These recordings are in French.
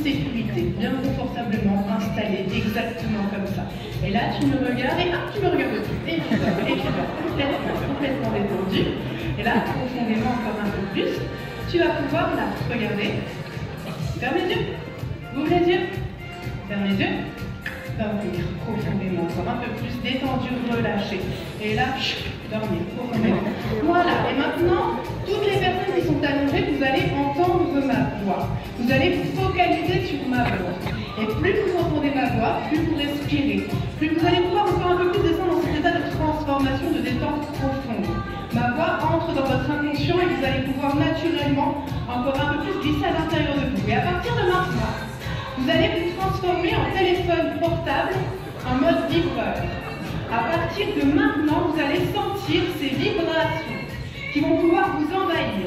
sécurité, bien confortablement installé, exactement comme ça. Et là, tu me regardes, et tu me regardes aussi, et tu vas complètement détendu. Et là, profondément encore un peu plus, tu vas pouvoir là, regarder. Ferme les yeux, ouvre les yeux, ferme les yeux. Dormir profondément, encore un peu plus détendu, relâché. Et là, dormir profondément. Voilà, et maintenant, toutes les personnes qui sont allongées, vous allez entendre ma voix. Vous allez vous focaliser sur ma voix. Et plus vous entendez ma voix, plus vous respirez. Plus vous allez pouvoir encore un peu plus descendre dans cet état de transformation, de détente profonde. Ma voix entre dans votre inconscient et vous allez pouvoir naturellement encore un peu plus glisser à l'intérieur de vous. Et à partir de maintenant, vous allez vous transformer en téléphone portable en mode vibreur. À partir de maintenant, vous allez sentir ces vibrations qui vont pouvoir vous envahir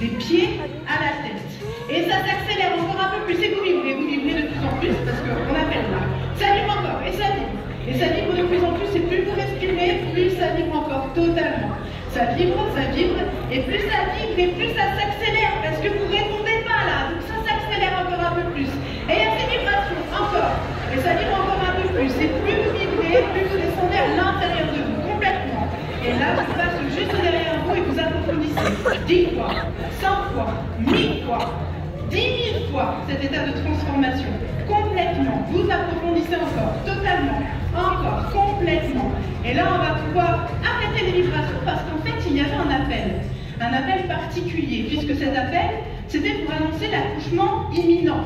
des pieds à la tête. Et ça s'accélère encore un peu plus et vous vibrez de plus en plus parce qu'on appelle là. Ça vibre encore et ça vibre. Et ça vibre de plus en plus et plus vous respirez, plus ça vibre encore totalement. Ça vibre, et plus ça vibre et plus ça s'accélère parce que vous ne répondez pas là. Donc ça s'accélère encore un peu plus. Et il y a ces vibrations, encore. Et ça vibre encore un peu plus. Et plus vous vibrez, plus vous descendez à l'intérieur de vous, complètement. Et là, je passe juste derrière vous et vous approfondissez 10 fois, 100 fois, 1000 fois, 10 000 fois cet état de transformation. Complètement. Vous approfondissez encore, totalement, encore, complètement. Et là, on va pouvoir arrêter les vibrations parce qu'en fait, il y avait un appel particulier, puisque cet appel, c'était pour annoncer l'accouchement imminent.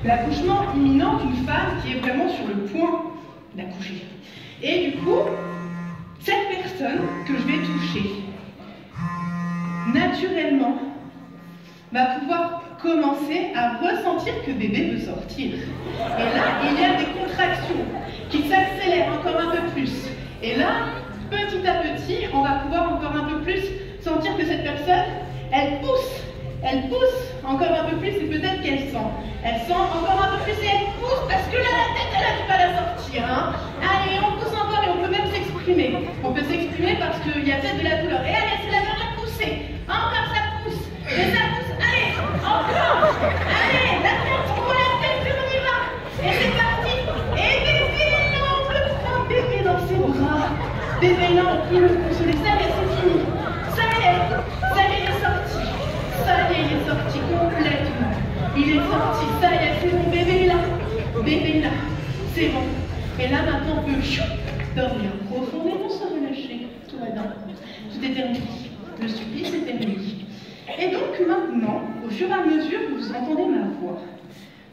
L'accouchement imminent d'une femme qui est vraiment sur le point d'accoucher. Et du coup, cette personne que je vais toucher, naturellement, va pouvoir commencer à ressentir que bébé veut sortir. Et là, il y a des contractions qui s'accélèrent encore un peu plus. Et là, petit à petit, on va pouvoir encore un peu plus sentir que cette personne, elle pousse encore un peu plus et peut-être qu'elle sent. Elle sent encore un peu plus et elle pousse parce que là, la tête, elle a du mal à sortir. Hein. Allez, on pousse encore et on peut même s'exprimer. On peut s'exprimer parce qu'il y a peut-être de la douleur. Et allez, c'est la dernière poussée. Encore, ça pousse. Et ça pousse. Allez, encore. Allez, la tête, on y va. Et c'est parti. Et bébé, là, on peut prendre bébé dans ses bras. Bébé, là, on peut le consoler. Ça y est, c'est fini. Ça y est, il est sorti. Ça y est, il est sorti complètement. Il est sorti, ça y est, c'est bon, bébé là. Bébé là, c'est bon. Et là, maintenant, on peut dormir profondément sans relâcher. Tout va bien. Tout est terminé. Le supplice est terminé. Et donc maintenant, au fur et à mesure que vous entendez ma voix,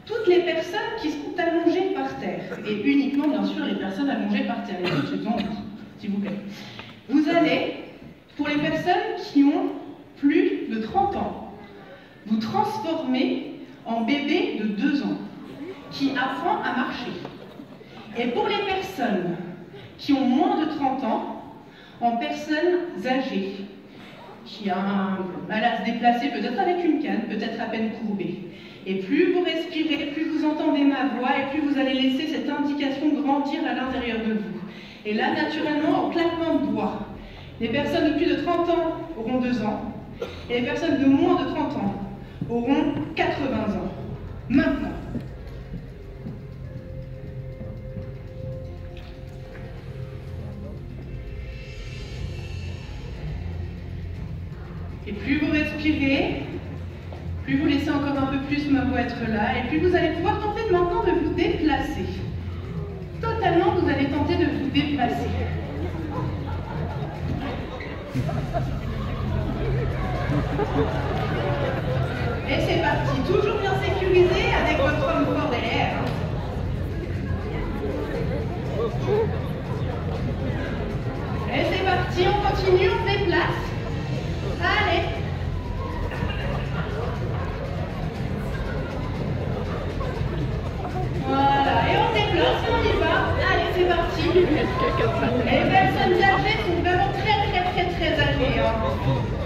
toutes les personnes qui sont allongées par terre, et uniquement bien sûr les personnes allongées par terre, les autres, s'il vous plaît, vous allez, pour les personnes qui ont plus de 30 ans, vous transformer en bébé de 2 ans, qui apprend à marcher. Et pour les personnes qui ont moins de 30 ans, en personnes âgées, qui a un mal à se déplacer, peut-être avec une canne, peut-être à peine courbée. Et plus vous respirez, plus vous entendez ma voix, et plus vous allez laisser cette indication grandir à l'intérieur de vous. Et là, naturellement, en claquement de doigts, les personnes de plus de 30 ans auront 2 ans, et les personnes de moins de 30 ans auront 80 ans. Maintenant. Et plus vous respirez, plus vous laissez encore un peu plus ma voix être là, et plus vous allez pouvoir tenter maintenant de vous déplacer. Totalement, vous allez tenter de vous déplacer. Et c'est parti, toujours bien sécurisé avec votre homme fort derrière. Et c'est parti, on continue, on se déplace. Allez. Voilà, et on déplace, on y va. Allez, c'est parti. Et les personnes âgées sont vraiment très âgées. Hein.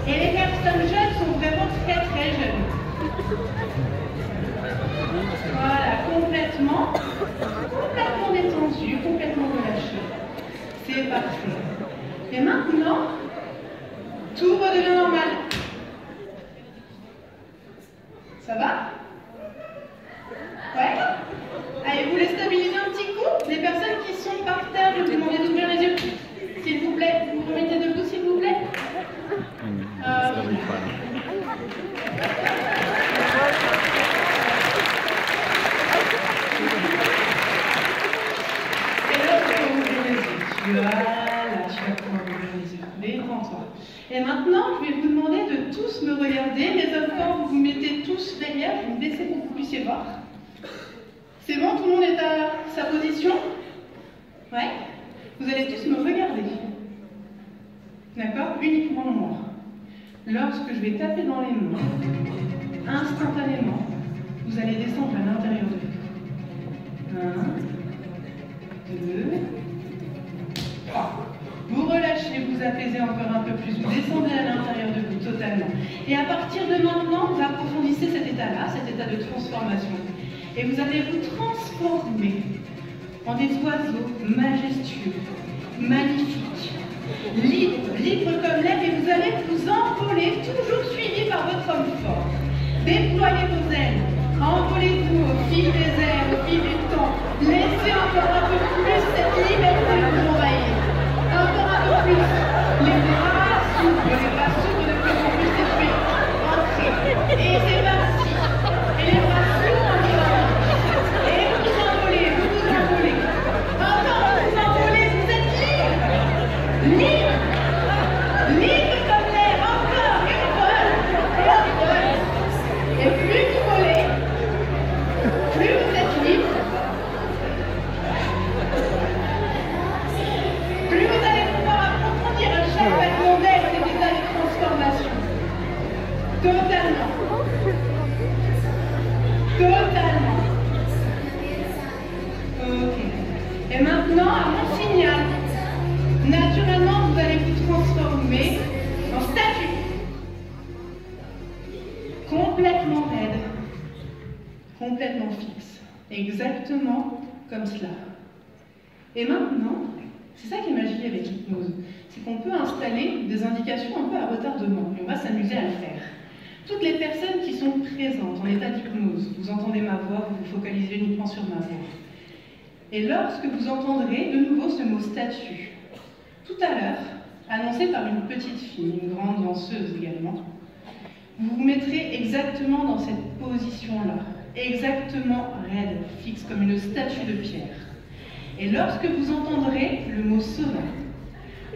Et les personnes jeunes sont vraiment très jeunes. voir. C'est bon, tout le monde est à sa position? Ouais? Vous allez tous me regarder. D'accord? Uniquement moi. Lorsque je vais taper dans les mains, instantanément, vous allez descendre à l'intérieur de vous. 1, 2, 3. Vous relâchez, vous apaisez encore un peu plus, vous descendez à l'intérieur de vous totalement. Et à partir de maintenant, vous approfondissez cet état-là, cet état de transformation. Et vous allez vous transformer en des oiseaux majestueux, magnifiques, libres comme l'air, et vous allez vous envoler, toujours suivi par votre homme fort. Déployez vos ailes, envolez-vous au fil des airs, au fil du temps. Laissez encore un peu plus cette liberté vous envahir. Encore un peu plus. Les bras s'ouvrent de plus en plus, et puis entrez. Et c'est parti. Et les bras s'ouvrent en dynamique. Et vous vous envolez, vous vous envolez. Encore vous vous envolez, vous êtes libre. Libre. Libre comme l'air. Encore une vol. Et un vol. Et plus vous volez, plus vous êtes libre. Plus vous allez pouvoir approfondir à chaque battement d'air cet état de transformation. Totalement. Totalement. Ok. Et maintenant, à mon signal, naturellement, vous allez vous transformer en statue. Complètement raide. Complètement fixe. Exactement comme cela. Et maintenant, c'est ça qui est magique avec l'hypnose, c'est qu'on peut installer des indications un peu à retardement, et on va s'amuser à le faire. Toutes les personnes qui sont présentes en état d'hypnose, vous entendez ma voix, vous vous focalisez uniquement sur ma voix. Et lorsque vous entendrez de nouveau ce mot statue, tout à l'heure, annoncé par une petite fille, une grande danseuse également, vous vous mettrez exactement dans cette position-là, exactement raide, fixe, comme une statue de pierre. Et lorsque vous entendrez le mot sonner,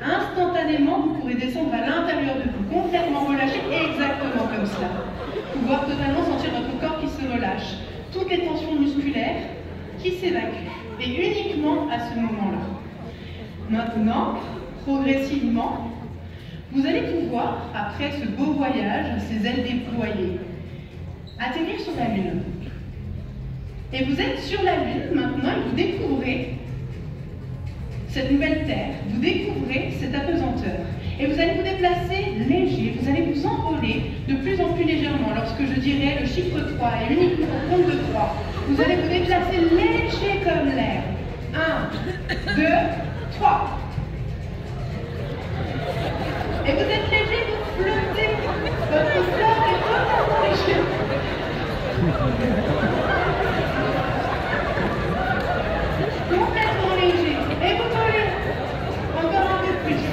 instantanément, vous pourrez descendre à l'intérieur de vous, complètement relâché, exactement comme cela. Pouvoir totalement sentir votre corps qui se relâche, toutes les tensions musculaires qui s'évacuent, et uniquement à ce moment-là. Maintenant, progressivement, vous allez pouvoir, après ce beau voyage, ces ailes déployées, atterrir sur la Lune. Et vous êtes sur la Lune maintenant et vous découvrez cette nouvelle Terre, vous découvrez cette apesanteur. Et vous allez vous déplacer léger, vous allez vous envoler de plus en plus légèrement. Lorsque je dirai le chiffre 3 et uniquement au compte de 3, vous allez vous déplacer léger comme l'air. 1, 2, 3. Et vous êtes léger, vous flottez. Votre corps est totalement léger. Complètement léger. Et vous volez. Encore un peu plus.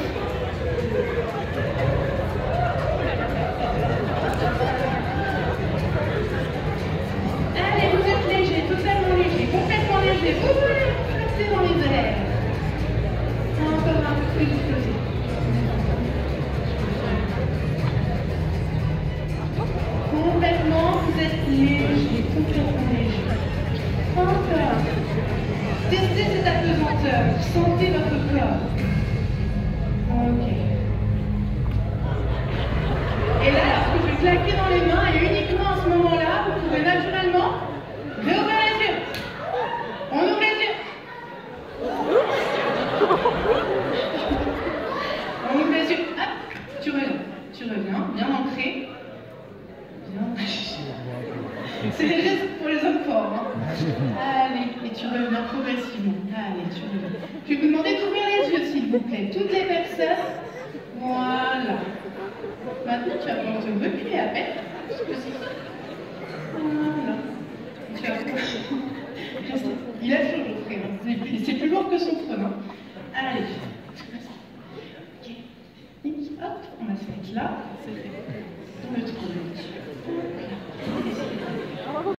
Allez, vous êtes léger, totalement léger, complètement léger. Vous volez, vous flottez dans les airs. Encore un peu plus, vous flottez. Complètement, vous êtes léger, complètement léger. Encore. Testez cette apesanteur, sentez votre corps. Ok. Et là, lorsque je vais claquer dans les mains, et uniquement à ce moment-là, vous pouvez naturellement réouvrir les yeux. On ouvre les yeux. On ouvre les yeux. Hop, tu reviens, bien ancré. C'est des gestes pour les hommes forts. Hein. Allez, et tu reviens progressivement. Allez, tu reviens. Je vais vous demander d'ouvrir les yeux, s'il vous plaît. Toutes les personnes. Voilà. Maintenant, tu vas pouvoir te reculer à peine. Voilà. Tu vas... Il a chaud, le frère. C'est plus lourd que son trône. Hein. Allez. Ok. Hop, on va se mettre là.